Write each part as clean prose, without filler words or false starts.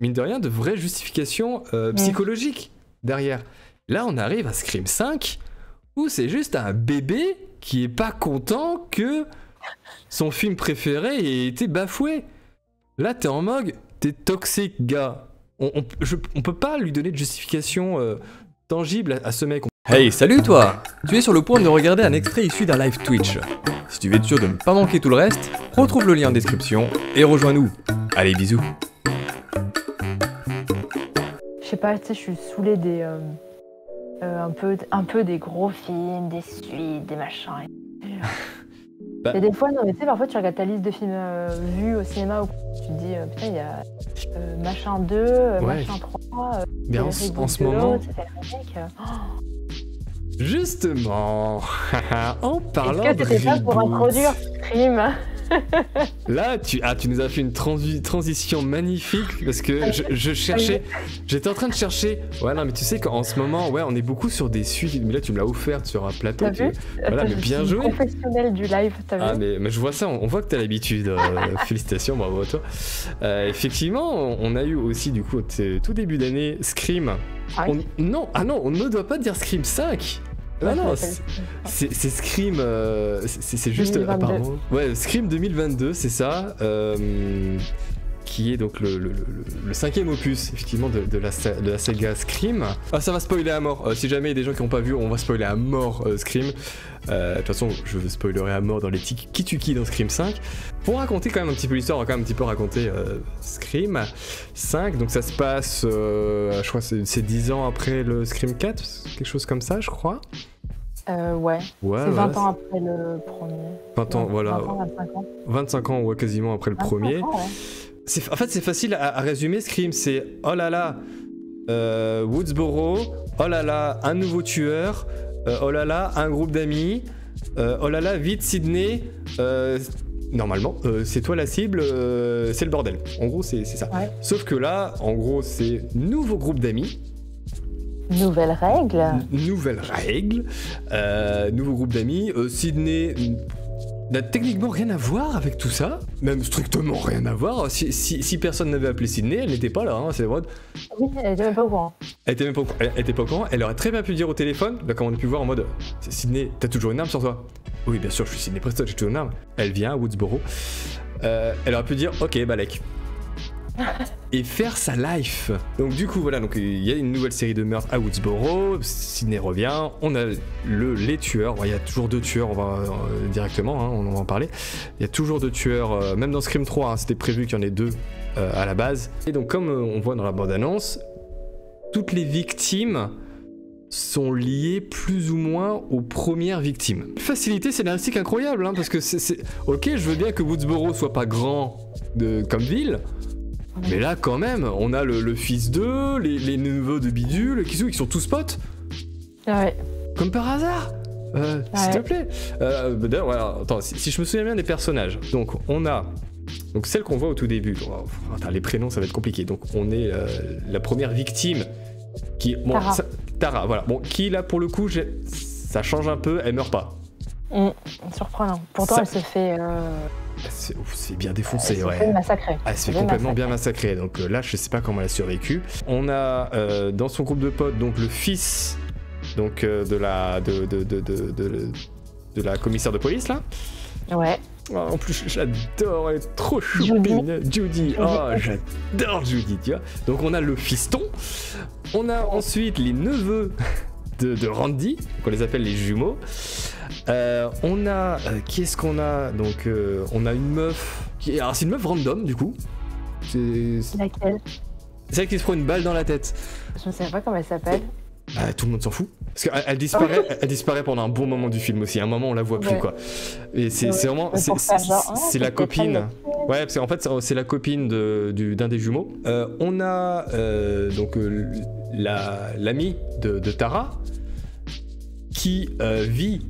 mine de rien, de vraies justifications psychologiques derrière. Là, on arrive à Scream 5, où c'est juste un bébé qui est pas content que son film préféré ait été bafoué. Là, t'es en mode, t'es toxique, gars. On peut pas lui donner de justification tangible à ce mec. Hey, salut toi! Tu es sur le point de regarder un extrait issu d'un live Twitch. Si tu veux être sûr de ne pas manquer tout le reste, retrouve le lien en description et rejoins-nous. Allez, bisous! Je sais pas, tu sais, je suis saoulée des... un peu des gros films, des suites, des machins. Bah. Et des fois, non, mais tu sais, parfois tu regardes ta liste de films vus au cinéma, tu te dis, putain, il y a machin 2, machin 3, mais en ce moment... Ça fait le remake, Justement, en parlant est-ce que c'était pas pour introduire Scream? Là, tu nous as fait une transition magnifique parce que je cherchais, j'étais en train de chercher. Ouais, non, mais tu sais qu'en ce moment, ouais, on est beaucoup sur des suites. Mais là, tu me l'as offerte sur un plateau. T'as vu? Voilà, mais bien joué. Professionnel du live, t'as vu? Mais je vois ça. On voit que t'as l'habitude. Félicitations, bravo à toi. Effectivement, on a eu aussi du coup tout début d'année Scream. Non, on ne doit pas dire Scream 5. Non, c'est Scream, c'est juste, apparemment. Ouais, Scream 2022, c'est ça, qui est donc le 5e opus, effectivement, de la saga Scream. Ah, ça va spoiler à mort, si jamais il y a des gens qui n'ont pas vu, on va spoiler à mort Scream. De toute façon, je spoilerai à mort dans les Kituki dans Scream 5. Pour raconter quand même un petit peu l'histoire, on va quand même un petit peu raconter Scream 5. Donc ça se passe, je crois c'est 10 ans après le Scream 4, quelque chose comme ça, je crois. Ouais. C'est 20 ans après le premier. 20 ans, voilà. 20 ans, 25 ans. 25 ans, ouais, quasiment après le premier. Ans, ouais. En fait, c'est facile à résumer Scream, c'est oh là là, Woodsboro, oh là là, un nouveau tueur, oh là là, un groupe d'amis, oh là là, vite Sydney, normalement, c'est toi la cible, c'est le bordel. En gros, c'est ça. Ouais. Sauf que là, en gros, c'est nouveau groupe d'amis. Nouvelle règle. Nouveau groupe d'amis. Sydney n'a techniquement rien à voir avec tout ça, même strictement rien à voir. Si personne n'avait appelé Sydney, elle n'était pas là, hein, c'est vrai. Oui, elle était même pas au courant. Elle était pas au courant. Elle aurait très bien pu dire au téléphone, là, comme on a pu voir en mode Sydney, t'as toujours une arme sur toi? Oui, bien sûr, je suis Sydney Preston, j'ai toujours une arme. Elle vient à Woodsboro. Elle aurait pu dire ok, Balek. Et faire sa life. Donc du coup voilà, donc il y a une nouvelle série de meurtres à Woodsboro. Sydney revient, on a les tueurs. Il y a toujours 2 tueurs, on va directement, hein, on va en parler. Il y a toujours 2 tueurs, même dans Scream 3, hein, c'était prévu qu'il y en ait 2 à la base. Et donc comme on voit dans la bande-annonce, toutes les victimes sont liées plus ou moins aux premières victimes. Facilité scénaristique incroyable, hein, parce que c'est... Ok, je veux bien que Woodsboro soit pas grand comme ville. Mais là, quand même, on a le fils d'eux, les neveux de Bidule, qui sont tous potes. Ouais. Comme par hasard. S'il te plaît. D'ailleurs, voilà, attends, si je me souviens bien des personnages. Donc, on a celle qu'on voit au tout début. Attends, les prénoms, ça va être compliqué. Donc, on est la première victime qui... Bon, Tara, voilà. Bon, qui, là, pour le coup, ça change un peu, elle meurt pas. Surprenant. Pourtant, elle se fait... C'est bien défoncé, ouais. Elle se fait massacrer. Elle se fait complètement bien massacrer. Donc là, je sais pas comment elle a survécu. On a dans son groupe de potes donc le fils donc de la commissaire de police là. Ouais. Oh, en plus, j'adore, elle est trop choupine. Judy. Oh, j'adore Judy, tu vois. Donc on a le fiston. On a ensuite les neveux de Randy, qu'on les appelle les jumeaux. On a... qui est-ce qu'on a? Donc, on a une meuf... Alors, c'est une meuf random, du coup. Laquelle? Celle qui se prend une balle dans la tête. Je ne sais pas comment elle s'appelle. Tout le monde s'en fout. Parce qu'elle disparaît, elle disparaît pendant un bon moment du film aussi. À un moment, on la voit plus, quoi. Et c'est vraiment... C'est la copine. Ouais, parce qu'en fait, c'est la copine d'un des jumeaux. On a donc l'amie de Tara qui vit...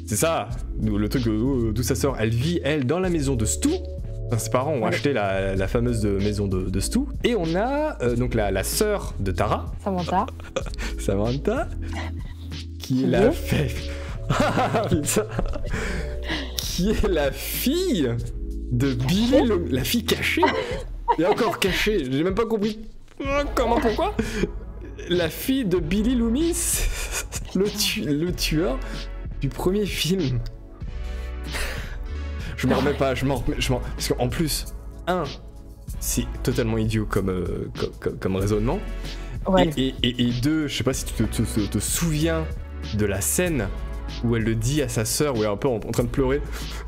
C'est ça, le truc d'où ça sort. Elle vit, elle, dans la maison de Stu. Enfin, ses parents ont acheté la fameuse maison de Stu. Et on a donc la sœur de Tara. Samantha. Qui est la fille... qui est la fille de Billy, la fille cachée. Et encore caché, j'ai même pas compris comment, pourquoi. La fille de Billy Loomis, le tueur du premier film. Je m'en remets pas, parce qu'en plus, c'est totalement idiot comme raisonnement. Ouais. Et deux, je sais pas si tu te souviens de la scène où elle le dit à sa sœur, où elle est un peu en train de pleurer.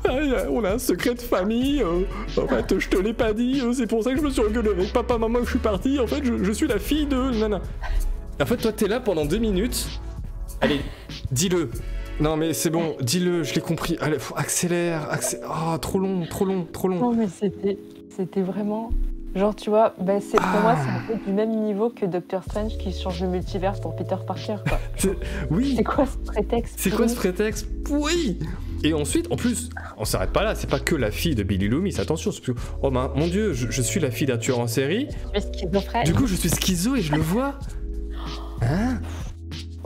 Ah, on a un secret de famille, en fait je te l'ai pas dit, c'est pour ça que je me suis engueulé avec papa, maman, que je suis parti, en fait je suis la fille de nana. En fait toi t'es là pendant 2 minutes, allez, dis-le. Non mais c'est bon, dis-le, je l'ai compris, allez, accélère, oh trop long. Non mais c'était vraiment... Genre tu vois, bah, pour moi c'est un peu du même niveau que Doctor Strange qui change le multivers pour Peter Parker quoi. Oui. C'est quoi ce prétexte? C'est quoi ce prétexte? Oui. Et ensuite, en plus, on s'arrête pas là, c'est pas que la fille de Billy Loomis, attention, c'est parce que, oh ben, mon dieu, je suis la fille d'un tueur en série. Je suis schizophrène. Du coup, je suis schizo et je le vois. Hein?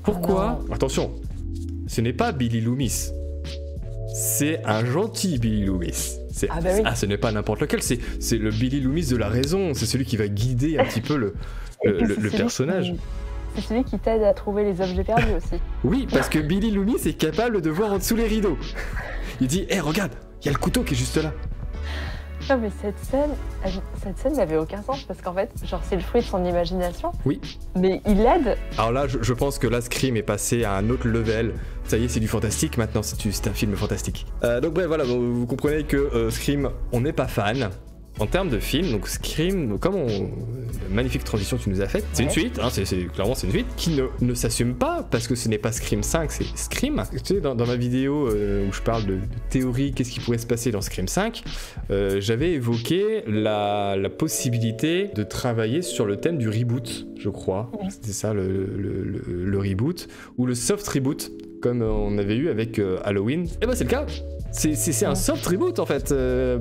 Pourquoi? Attention, ce n'est pas Billy Loomis. C'est un gentil Billy Loomis. Ah bah oui. Ce n'est pas n'importe lequel, c'est le Billy Loomis de la raison, c'est celui qui va guider un petit peu le personnage. C'est celui qui t'aide à trouver les objets perdus aussi. Oui, parce que Billy Loomis est capable de voir en dessous les rideaux. Il dit, hé, regarde, il y a le couteau qui est juste là. Non mais cette scène n'avait aucun sens parce qu'en fait, genre c'est le fruit de son imagination. Oui. Mais il l'aide. Alors là, je pense que là, Scream est passé à un autre level. Ça y est, c'est du fantastique maintenant, c'est un film fantastique. Donc bref, voilà, vous comprenez que Scream, on n'est pas fan. En termes de film, donc Scream, comme magnifique transition que tu nous as faite, c'est une suite, hein, clairement c'est une suite qui ne s'assume pas parce que ce n'est pas Scream 5, c'est Scream. Tu sais, dans ma vidéo où je parle de théorie, qu'est-ce qui pourrait se passer dans Scream 5, j'avais évoqué la possibilité de travailler sur le thème du reboot, je crois. C'était ça le reboot, ou le soft reboot, comme on avait eu avec Halloween. Et ben c'est le cas. C'est un soft reboot en fait,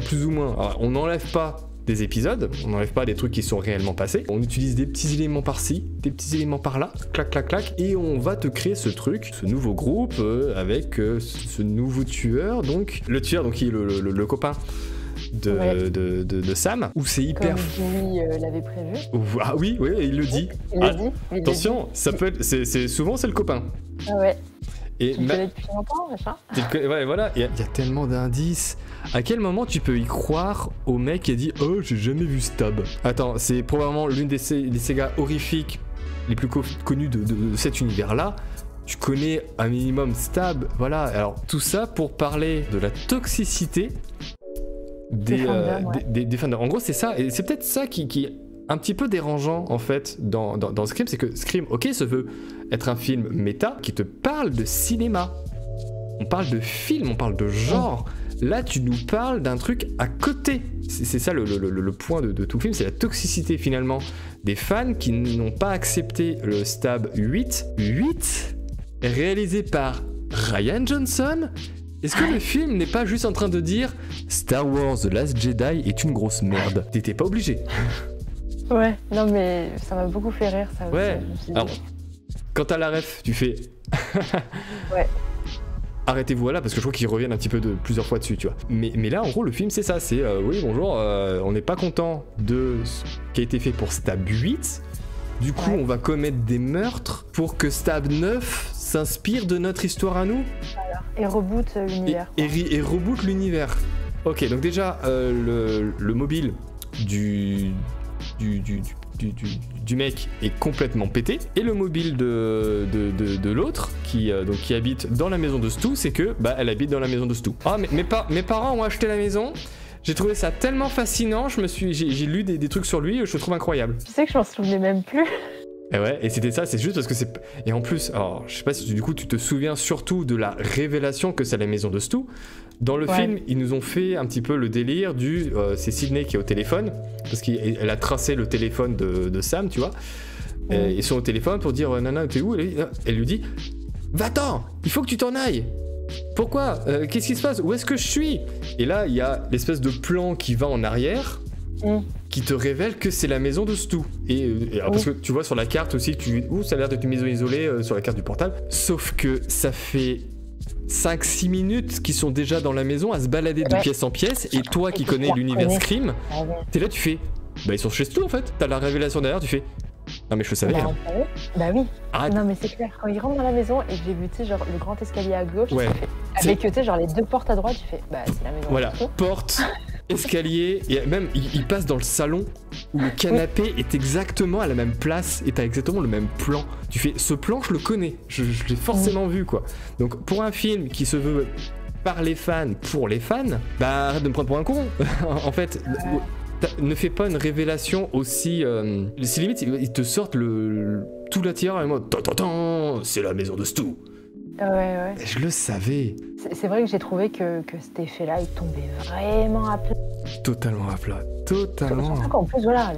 plus ou moins. Alors, on n'enlève pas des épisodes, on n'enlève pas des trucs qui sont réellement passés. On utilise des petits éléments par-ci, des petits éléments par-là, clac, clac, clac, et on va te créer ce truc, ce nouveau groupe avec ce nouveau tueur, donc le tueur donc qui est le copain de Sam, où c'est hyper... Comme lui l'avait prévu. Ah oui, il le dit. Attention, ça peut être, souvent c'est le copain. Ah ouais. Et tu le connais depuis longtemps, machin. Ouais, voilà, il y a tellement d'indices. À quel moment tu peux y croire au mec qui a dit « Oh, j'ai jamais vu Stab ». Attends, c'est probablement l'une des sagas horrifiques les plus connues de cet univers-là. Tu connais un minimum Stab, voilà. Alors, tout ça pour parler de la toxicité des fandoms. En gros, c'est ça, et c'est peut-être ça qui est un petit peu dérangeant, en fait, dans Scream, c'est que Scream, ok, se veut être un film méta qui te parle de cinéma. On parle de film, on parle de genre. Là, tu nous parles d'un truc à côté. C'est ça le point de tout le film, c'est la toxicité finalement des fans qui n'ont pas accepté le Stab 8. 8 réalisé par Rian Johnson. Est-ce que le film n'est pas juste en train de dire Star Wars The Last Jedi est une grosse merde? T'étais pas obligé. Ouais, non mais ça m'a beaucoup fait rire ça aussi. Ouais, alors, quand t'as la ref, tu fais... Ouais. Arrêtez-vous là, parce que je crois qu'ils reviennent un petit peu plusieurs fois dessus, tu vois. Mais là, en gros, le film, c'est ça, c'est... oui, bonjour, on n'est pas content de ce qui a été fait pour Stab 8. Du coup, on va commettre des meurtres pour que Stab 9 s'inspire de notre histoire à nous. Voilà. Et reboot l'univers. Et reboot l'univers. Ok, donc déjà, le mobile du mec est complètement pété, et le mobile de l'autre qui habite dans la maison de Stu, c'est que elle habite dans la maison de Stu. Ah, mais mes parents ont acheté la maison, j'ai trouvé ça tellement fascinant, j'ai lu des trucs sur lui, je le trouve incroyable. Tu sais que je m'en souvenais même plus. Et ouais, et c'était ça, c'est juste parce que c'est... Et en plus, alors, je sais pas si du coup tu te souviens surtout de la révélation que c'est la maison de Stu. Dans le film, ils nous ont fait un petit peu le délire c'est Sydney qui est au téléphone, parce qu'elle a tracé le téléphone de Sam, tu vois. Ils sont au téléphone pour dire Nana, t'es où? Elle lui dit va-t'en, il faut que tu t'en ailles. Pourquoi? Qu'est-ce qui se passe? Où est-ce que je suis? Et là, il y a l'espèce de plan qui va en arrière, qui te révèle que c'est la maison de Stu. Parce que tu vois sur la carte aussi, ça a l'air d'être une maison isolée sur la carte du portable. Sauf que ça fait 5-6 minutes qu'ils sont déjà dans la maison à se balader de pièce en pièce, et toi qui connais l'univers Scream, t'es là, tu fais Bah ils sont chez Stu en fait. T'as la révélation derrière, tu fais non mais je le savais. Bah, Hein. on savait. Bah oui. Arrête. Non mais c'est clair, quand il rentre dans la maison et que j'ai vu, tu sais, genre le grand escalier à gauche, Ouais. avec, tu sais, genre les 2 portes à droite, tu fais, bah c'est la maison. Voilà, de Stu. porte, escalier, et même il passe dans le salon où le canapé est exactement à la même place et t'as exactement le même plan. Tu fais ce plan, je le connais, je l'ai forcément vu quoi. Donc pour un film qui se veut par les fans, pour les fans, bah arrête de me prendre pour un con. En fait, ne fais pas une révélation aussi. C'est limite, ils te sortent tout l'attirail en mode c'est la maison de Stu. Ouais. Et je le savais. C'est vrai que j'ai trouvé que cet effet-là, il tombait vraiment à plat. Totalement à plat. Totalement. Surtout qu'en plus, voilà,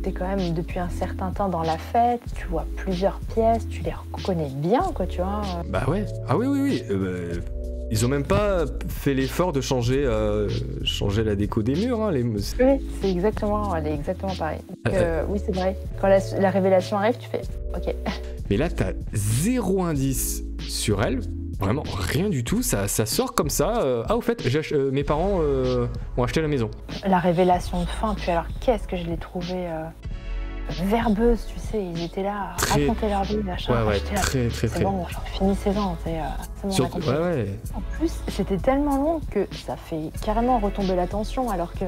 t'es quand même depuis un certain temps dans la fête, tu vois plusieurs pièces, tu les reconnais bien, quoi, tu vois. Bah ouais. Ah oui. Ils ont même pas fait l'effort de changer la déco des murs. Hein, Oui, c'est exactement, elle est exactement pareille. Donc, oui, c'est vrai. Quand la révélation arrive, tu fais ok. Mais là, t'as 0 indice sur elle. Vraiment, rien du tout. Ça sort comme ça. Ah, au fait, mes parents ont acheté la maison. La révélation de fin, puis alors qu'est-ce que je l'ai trouvée verbeuse, tu sais. Ils étaient là à raconter leur vie, machin. Ouais, très. C'est bon, j'en finissez-en, tu sais. C'est bon, Surtout, ouais. En plus, c'était tellement long que ça fait carrément retomber la tension, alors que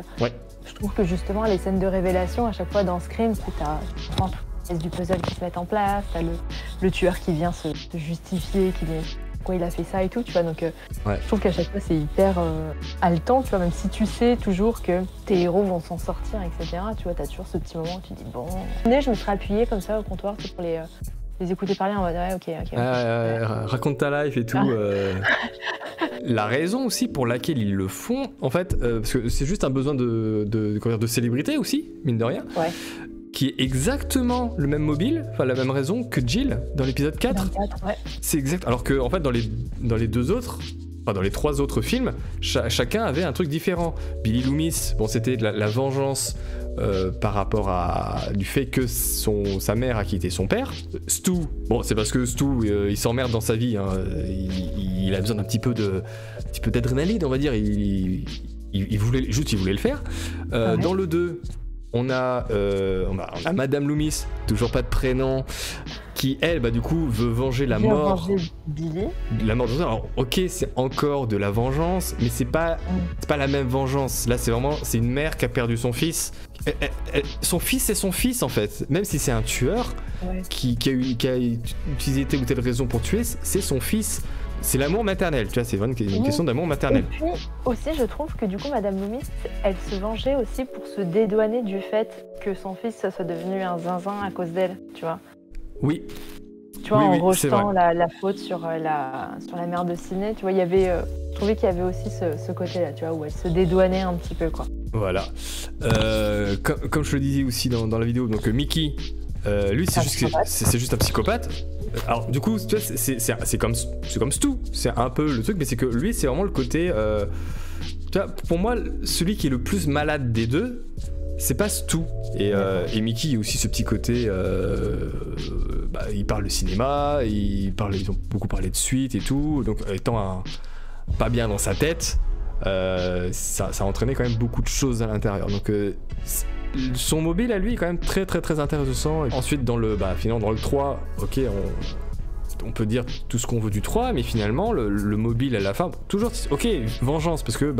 je trouve que justement, les scènes de révélation, à chaque fois dans Scream, t'as toutes les pièces du puzzle qui se mettent en place, t'as le tueur qui vient se justifier, qui vient pourquoi il a fait ça et tout, tu vois. Donc, je trouve qu'à chaque fois, c'est hyper haletant, tu vois, même si tu sais toujours que tes héros vont s'en sortir, etc. Tu vois, t'as toujours ce petit moment où tu dis, bon... Je me serais appuyée comme ça au comptoir, c'est pour les écouter parler en mode, ouais, ok. Raconte ta life et tout. La raison aussi pour laquelle ils le font, en fait, parce que c'est juste un besoin de célébrité aussi, mine de rien. Ouais. Qui est exactement le même mobile, enfin la même raison que Jill dans l'épisode 4. C'est exact. Alors que en fait dans les 2 autres, enfin dans les 3 autres films, chacun avait un truc différent. Billy Loomis, bon c'était de la vengeance par rapport du fait que sa mère a quitté son père. Stu, bon c'est parce que Stu il s'emmerde dans sa vie, hein. Il a besoin d'un petit peu d'adrénaline, on va dire. Il voulait le faire. Dans le 2. On a Madame Loomis, toujours pas de prénom, qui elle, bah du coup, veut venger la mort. Billy. La mort de son. Alors, ok, c'est encore de la vengeance, mais c'est pas la même vengeance. Là, c'est une mère qui a perdu son fils. Son fils, c'est son fils en fait. Même si c'est un tueur qui a utilisé telle ou telle raison pour tuer, c'est son fils. C'est l'amour maternel, tu vois, c'est vraiment une question d'amour maternel. Et puis aussi, je trouve que du coup, Madame Loomis, elle se vengeait aussi pour se dédouaner du fait que son fils soit devenu un zinzin à cause d'elle, tu vois. Oui. Tu vois, en rejetant la faute sur la mère de Sidney, tu vois, il y avait, je trouvais qu'il y avait aussi ce côté-là, tu vois, où elle se dédouanait un petit peu, quoi. Voilà. Comme je le disais aussi dans la vidéo, donc Mickey, lui, c'est juste un psychopathe. Alors du coup, tu vois, c'est comme Stu, c'est un peu le truc, mais c'est que lui, c'est vraiment le côté. Tu vois, pour moi, celui qui est le plus malade des deux, c'est pas Stu. Et Mickey, il y a aussi ce petit côté. Il parle de cinéma, ils ont beaucoup parlé de suite et tout, donc étant pas bien dans sa tête, ça a entraîné quand même beaucoup de choses à l'intérieur. Donc son mobile à lui est quand même très très très intéressant. Et ensuite dans le 3, ok, on peut dire tout ce qu'on veut du 3, mais finalement le mobile à la fin, toujours ok, vengeance, parce que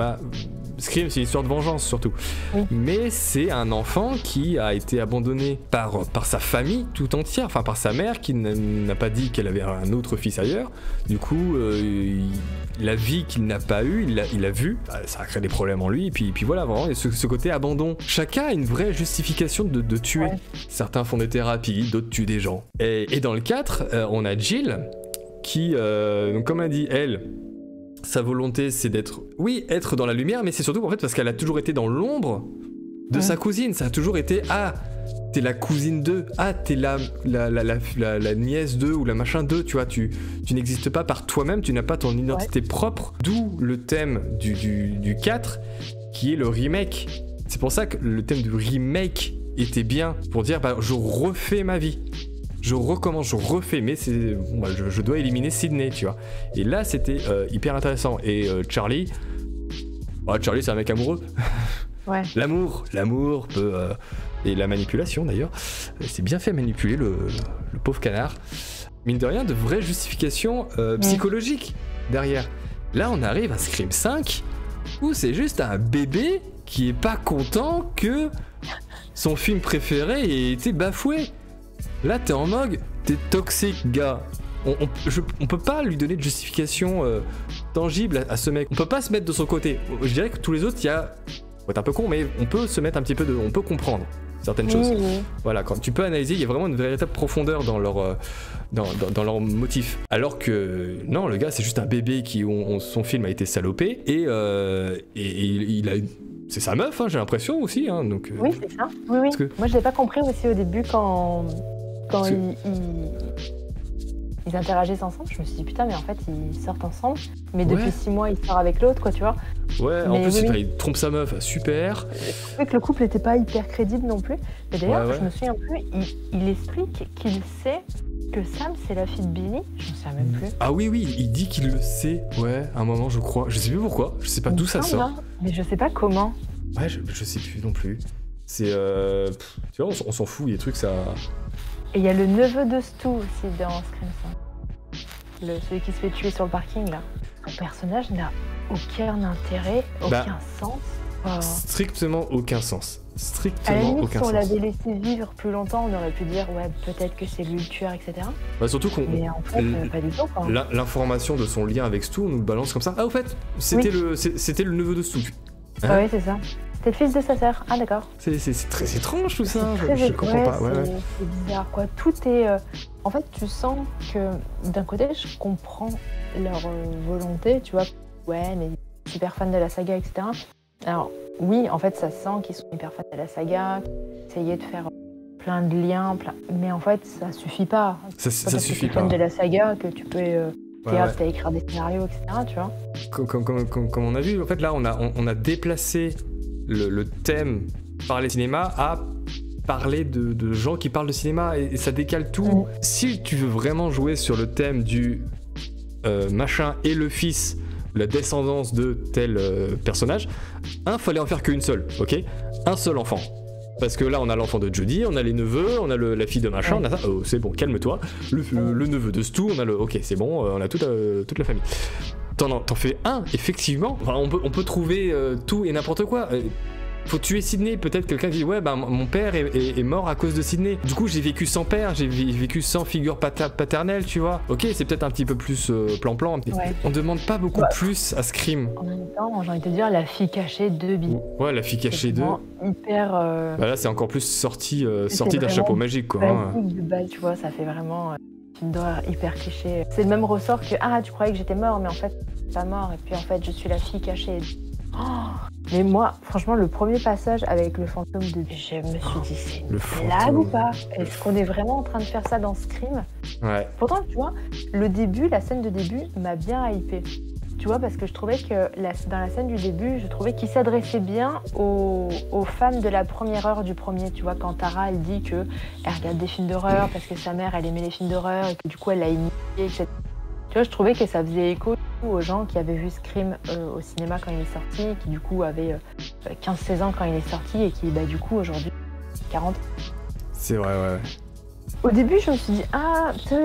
Scream c'est une histoire de vengeance surtout. Oui. Mais c'est un enfant qui a été abandonné par sa famille tout entière, enfin par sa mère qui n'a pas dit qu'elle avait un autre fils ailleurs. Du coup la vie qu'il n'a pas eue, il l'a vu, ça a créé des problèmes en lui, et puis voilà, vraiment, il y a ce côté abandon. Chacun a une vraie justification de tuer. Ouais. Certains font des thérapies, d'autres tuent des gens. Et dans le 4, on a Jill, qui, donc comme a dit elle, sa volonté c'est être dans la lumière, mais c'est surtout en fait parce qu'elle a toujours été dans l'ombre de sa cousine. Ça a toujours été t'es la cousine d'eux, t'es la nièce d'eux ou la machin d'eux, tu vois, tu n'existes pas par toi-même, tu n'as pas ton identité propre, d'où le thème du 4 qui est le remake. C'est pour ça que le thème du remake était bien, pour dire je refais ma vie. Je recommence, je refais, mais je dois éliminer Sidney, tu vois. Et là, c'était hyper intéressant. Et Charlie, c'est un mec amoureux. Ouais. L'amour peut... et la manipulation d'ailleurs, c'est bien fait manipuler le pauvre canard. Mine de rien, de vraies justifications psychologiques derrière. Là, on arrive à Scream 5, où c'est juste un bébé qui est pas content que son film préféré ait été bafoué. Là, t'es en mode, t'es toxique, gars. On peut pas lui donner de justification tangible à ce mec. On peut pas se mettre de son côté. Je dirais que tous les autres, il y a... Faut être un peu con, mais on peut se mettre un petit peu de... On peut comprendre certaines choses. Oui. Voilà, quand tu peux analyser, il y a vraiment une véritable profondeur dans leur motif. Alors que non, le gars, c'est juste un bébé son film a été salopé et il a... C'est sa meuf, hein, j'ai l'impression aussi. Hein, donc, oui, c'est ça. Oui. Moi, je l'ai pas compris aussi au début quand ils interagissent ensemble. Je me suis dit, putain, mais en fait, ils sortent ensemble. Mais depuis 6 mois, il sort avec l'autre, quoi, tu vois. Ouais, mais en plus, il trompe sa meuf, super. Je trouvais que le couple n'était pas hyper crédible non plus. Mais d'ailleurs, je me souviens plus, il explique qu'il sait que Sam, c'est la fille de Billy. Je me souviens même plus. Ah oui, il dit qu'il le sait. Ouais, à un moment, je crois. Je sais plus pourquoi. Je sais pas d'où ça sort. Mais je sais pas comment. Ouais, je sais plus non plus. C'est... tu vois, on s'en fout, il y a des trucs, ça... Et il y a le neveu de Stu aussi dans Scream 5. Celui qui se fait tuer sur le parking, là. Son personnage n'a aucun intérêt, aucun sens. Strictement aucun sens. À la limite, si on l'avait laissé vivre plus longtemps, on aurait pu dire, ouais, peut-être que c'est lui le tueur, etc. Surtout qu'on... Mais en fait, pas du tout, quoi. L'information de son lien avec Stu, on nous le balance comme ça. Ah, au fait, c'était le neveu de Stu. Hein oui, c'est ça. C'est le fils de sa sœur. Ah, d'accord. C'est très étrange tout ça. Je comprends pas. C'est bizarre, quoi. Tout est... En fait, tu sens que d'un côté, je comprends leur volonté, tu vois. Ouais, mais ils sont super fans de la saga, etc. Alors, oui, en fait, ça se sent qu'ils sont hyper fans de la saga, qu'ils essayaient de faire plein de liens, mais en fait, ça suffit pas. Ça suffit pas. Fan de la saga que tu peux... t'es apte à écrire des scénarios, etc., tu vois. Comme on a vu, en fait, là, on a déplacé le thème parler cinéma à parler de gens qui parlent de cinéma et ça décale tout. Si tu veux vraiment jouer sur le thème du machin et le fils, la descendance de tel personnage, fallait en faire qu'une seule, ok? Un seul enfant. Parce que là, on a l'enfant de Jodie, on a les neveux, on a la fille de machin, on a ça. Oh, c'est bon, calme-toi. Le neveu de Stu, on a le... Ok, c'est bon, on a toute la famille. T'en fais un, effectivement. Enfin, on peut trouver tout et n'importe quoi. Faut tuer Sidney. Peut-être quelqu'un dit ouais, mon père est mort à cause de Sidney. Du coup, j'ai vécu sans père, j'ai vécu sans figure paternelle, tu vois. Ok, c'est peut-être un petit peu plus plan-plan. On demande pas beaucoup plus à Scream. En même temps, j'ai envie de te dire la fille cachée de Billy. Ouais, la fille cachée de. Hyper. Là, c'est encore plus sorti d'un chapeau magique, quoi. De balle, tu vois, ça fait vraiment. Film d'horreur hyper cliché. C'est le même ressort que tu croyais que j'étais mort, mais en fait, je suis pas mort, et puis en fait, je suis la fille cachée. Mais moi, franchement, le premier passage avec le fantôme de Billy, je me suis dit, c'est une blague ou pas? Est-ce qu'on est vraiment en train de faire ça dans Scream? Ouais. Pourtant, tu vois, la scène de début m'a bien hypée. Tu vois, parce que je trouvais que dans la scène du début, je trouvais qu'il s'adressait bien aux fans de la première heure du premier. Tu vois, quand Tara, elle dit qu'elle regarde des films d'horreur parce que sa mère, elle aimait les films d'horreur et que du coup, elle l'a initié, etc. Tu vois, je trouvais que ça faisait écho aux gens qui avaient vu Scream au cinéma quand il est sorti, qui du coup avaient 15-16 ans quand il est sorti et qui, du coup, aujourd'hui, 40. C'est vrai, ouais. Au début, je me suis dit,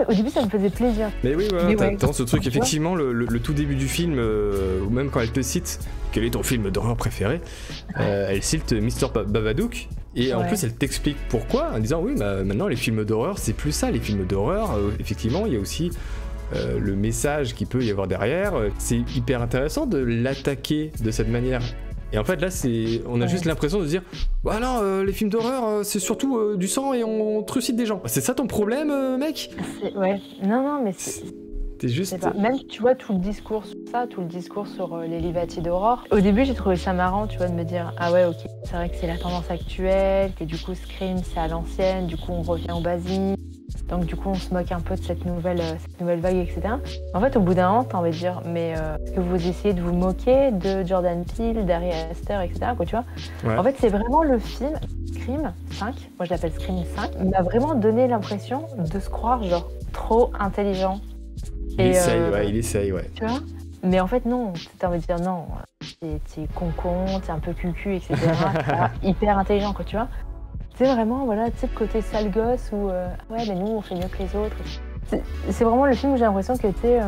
au début, ça me faisait plaisir. Mais oui, t'as ce truc, effectivement, le tout début du film, ou même quand elle te cite quel est ton film d'horreur préféré, elle cite Mr. Babadook, et en plus, elle t'explique pourquoi, en disant, oui, maintenant, les films d'horreur, c'est plus ça, les films d'horreur, effectivement, il y a aussi le message qu'il peut y avoir derrière. C'est hyper intéressant de l'attaquer de cette manière. Et en fait là on a juste l'impression de se dire bah non, les films d'horreur c'est surtout du sang et on trucide des gens. C'est ça ton problème, mec? Ouais, non mais t'es juste... Même tu vois tout le discours sur ça, tout le discours sur les Livati d'Aurore. Au début j'ai trouvé ça marrant, tu vois, de me dire ah ouais ok, c'est vrai que c'est la tendance actuelle, que du coup Scream c'est à l'ancienne, du coup on revient au basique. Donc du coup on se moque un peu de cette nouvelle vague, etc. En fait au bout d'un moment t'as envie de dire mais est-ce que vous essayez de vous moquer de Jordan Peele, d'Ari Aster, etc. quoi, tu vois. Ouais. En fait c'est vraiment le film Scream 5, moi je l'appelle Scream 5, il m'a vraiment donné l'impression de se croire genre trop intelligent. Il essaye, ouais. Tu vois. Mais en fait non, t'as envie de dire non, t'es con, t'es un peu cucu, etc. T'es hyper intelligent, quoi, tu vois. C'est vraiment, voilà, tu sais, le côté sale gosse où, ouais, mais nous, on fait mieux que les autres. C'est vraiment le film où j'ai l'impression que, tu sais,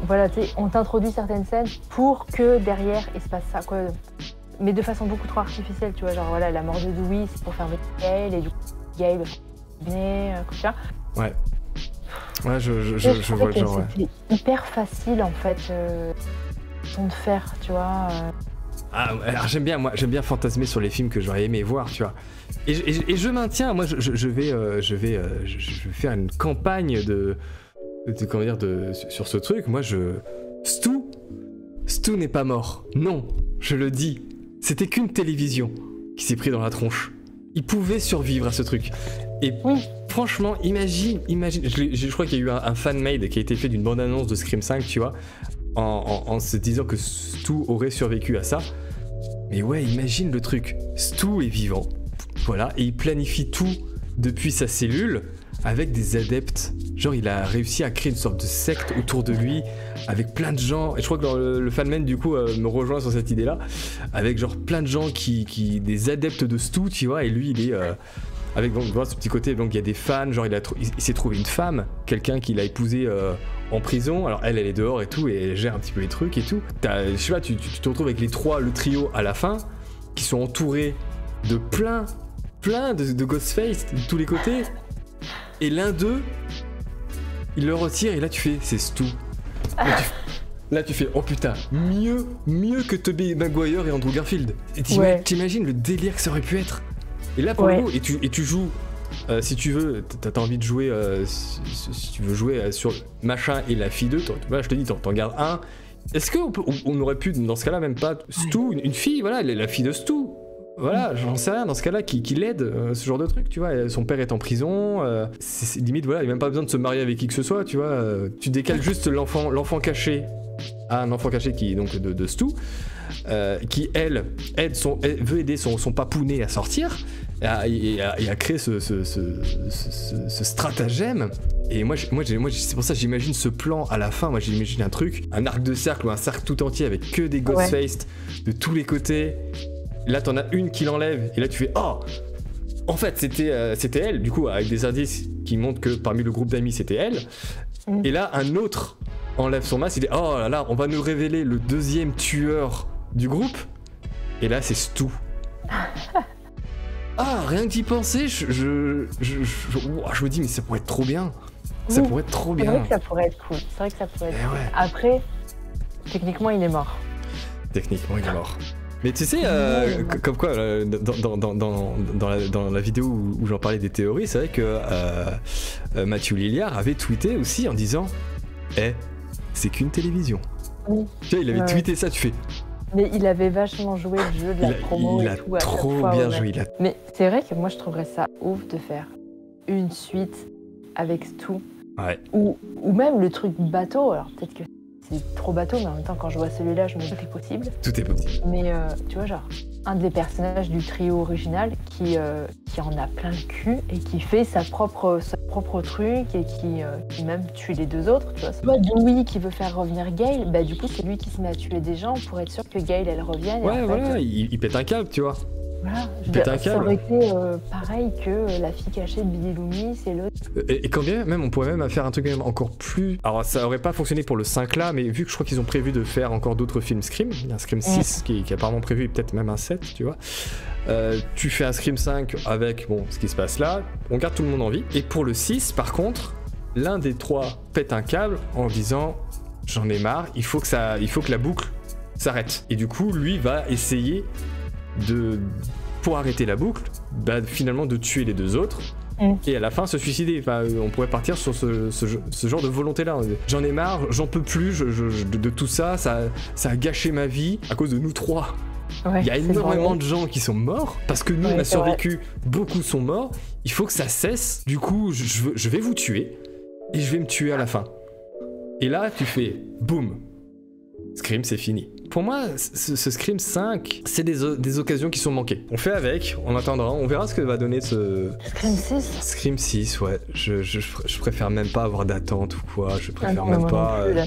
voilà, tu sais, on t'introduit certaines scènes pour que derrière, il se passe ça, quoi. Mais de façon beaucoup trop artificielle, tu vois, genre, voilà, la mort de Dewey, c'est pour faire venir Gale, et du coup, Gale va faire comme ça. Ouais. Ouais, je vois le genre, ouais. C'était hyper facile, en fait, de faire, tu vois. Ah, alors j'aime bien fantasmer sur les films que j'aurais aimé voir, tu vois. Et je maintiens, moi, je vais faire une campagne sur ce truc. Moi, Stu n'est pas mort. Non, je le dis. C'était qu'une télévision qui s'est pris dans la tronche. Il pouvait survivre à ce truc. Et oui. Franchement, imagine. Je crois qu'il y a eu un fan-made qui a été fait d'une bande-annonce de Scream 5, tu vois, en se disant que Stu aurait survécu à ça. Mais ouais, imagine le truc. Stu est vivant. Voilà, et il planifie tout depuis sa cellule avec des adeptes. Genre, il a réussi à créer une sorte de secte autour de lui avec plein de gens. Et je crois que le fanman, du coup, me rejoint sur cette idée-là. Avec genre plein de gens des adeptes de Stu, tu vois, et lui, il est... avec donc ce petit côté, donc il y a des fans, genre il s'est trouvé une femme, quelqu'un qu'il a épousé en prison, alors elle est dehors et tout, et elle gère un petit peu les trucs et tout. Je sais pas, tu te retrouves avec le trio à la fin, qui sont entourés de plein de Ghostface de tous les côtés, et l'un d'eux, il le retire, et là tu fais, c'est Stu. Là tu fais, oh putain, mieux que Tobey Maguire et Andrew Garfield. Et t'imagines le délire que ça aurait pu être. Et là pour le coup, et tu joues, si tu veux, t'as envie de jouer, si tu veux jouer sur machin et la fille 2, je te dis, t'en gardes un. Est-ce qu'on aurait pu, dans ce cas-là, même pas Stu, une fille, voilà, la fille de Stu, voilà, j'en sais rien, dans ce cas-là, qui l'aide, ce genre de truc, tu vois, son père est en prison, c'est limite, voilà, il n'y a même pas besoin de se marier avec qui que ce soit, tu vois, tu décales juste l'enfant caché à un enfant caché qui est donc de Stu, qui elle veut aider son papounet à sortir et à créer ce stratagème. Et moi c'est pour ça que j'imagine ce plan à la fin. Moi j'imagine un arc de cercle ou un cercle tout entier avec que des Ghostface de tous les côtés. Là t'en as une qui l'enlève et là tu fais oh, en fait c'était elle, du coup, avec des indices qui montrent que parmi le groupe d'amis c'était elle. Et là un autre enlève son masque, il dit oh là là, on va nous révéler le deuxième tueur du groupe. Et là c'est Stu. Ah, rien que d'y penser, je me dis mais ça pourrait être trop bien. Ça pourrait être trop bien. C'est vrai que ça pourrait être cool. C'est vrai que ça pourrait être cool. Après, techniquement il est mort. Mais tu sais, comme quoi, dans la vidéo où j'en parlais des théories, c'est vrai que Matthew Lillard avait tweeté aussi en disant c'est qu'une télévision. Oui. Tu vois, il avait tweeté ça, tu fais... Mais il avait vachement joué le jeu de la promo et tout. Il a trop bien joué. Mais c'est vrai que moi je trouverais ça ouf de faire une suite avec Stu. Ouais. Ou même le truc bateau, alors peut-être que c'est trop bateau, mais en même temps quand je vois celui-là je me dis que c'est possible. Tout est possible. Mais tu vois, genre un des personnages du trio original qui en a plein le cul et qui fait sa propre truc et qui même tue les deux autres, tu vois. C'est pas Dewey qui veut faire revenir Gale, bah du coup c'est lui qui se met à tuer des gens pour être sûr que Gale elle revienne. Ouais, voilà, il pète un câble, tu vois. Voilà, ça aurait été pareil que la fille cachée de Billy Loomis et l'autre. Et quand bien même, on pourrait même faire un truc même encore plus... Alors ça aurait pas fonctionné pour le 5 là, mais vu que je crois qu'ils ont prévu de faire encore d'autres films Scream, il y a un Scream 6 qui est apparemment prévu, et peut-être même un 7, tu vois. Tu fais un Scream 5 avec, ce qui se passe là, on garde tout le monde en vie. Et pour le 6, par contre, l'un des trois pète un câble en disant « J'en ai marre, il faut que la boucle s'arrête. » Et du coup, lui va essayer pour arrêter la boucle, finalement de tuer les deux autres et à la fin se suicider. Enfin, on pourrait partir sur ce genre de volonté-là. J'en ai marre, j'en peux plus de tout ça, ça a gâché ma vie à cause de nous trois. Ouais, il y a énormément de gens qui sont morts parce que nous on a survécu, beaucoup sont morts. Il faut que ça cesse. Du coup, je vais vous tuer et je vais me tuer à la fin. Et là, tu fais boum. Scream, c'est fini. Pour moi, ce Scream 5, c'est des occasions qui sont manquées. On fait avec, on attendra, on verra ce que va donner ce... Scream 6 Scream 6, ouais. Je préfère même pas avoir d'attente ou quoi, je préfère même pas... Plus, là,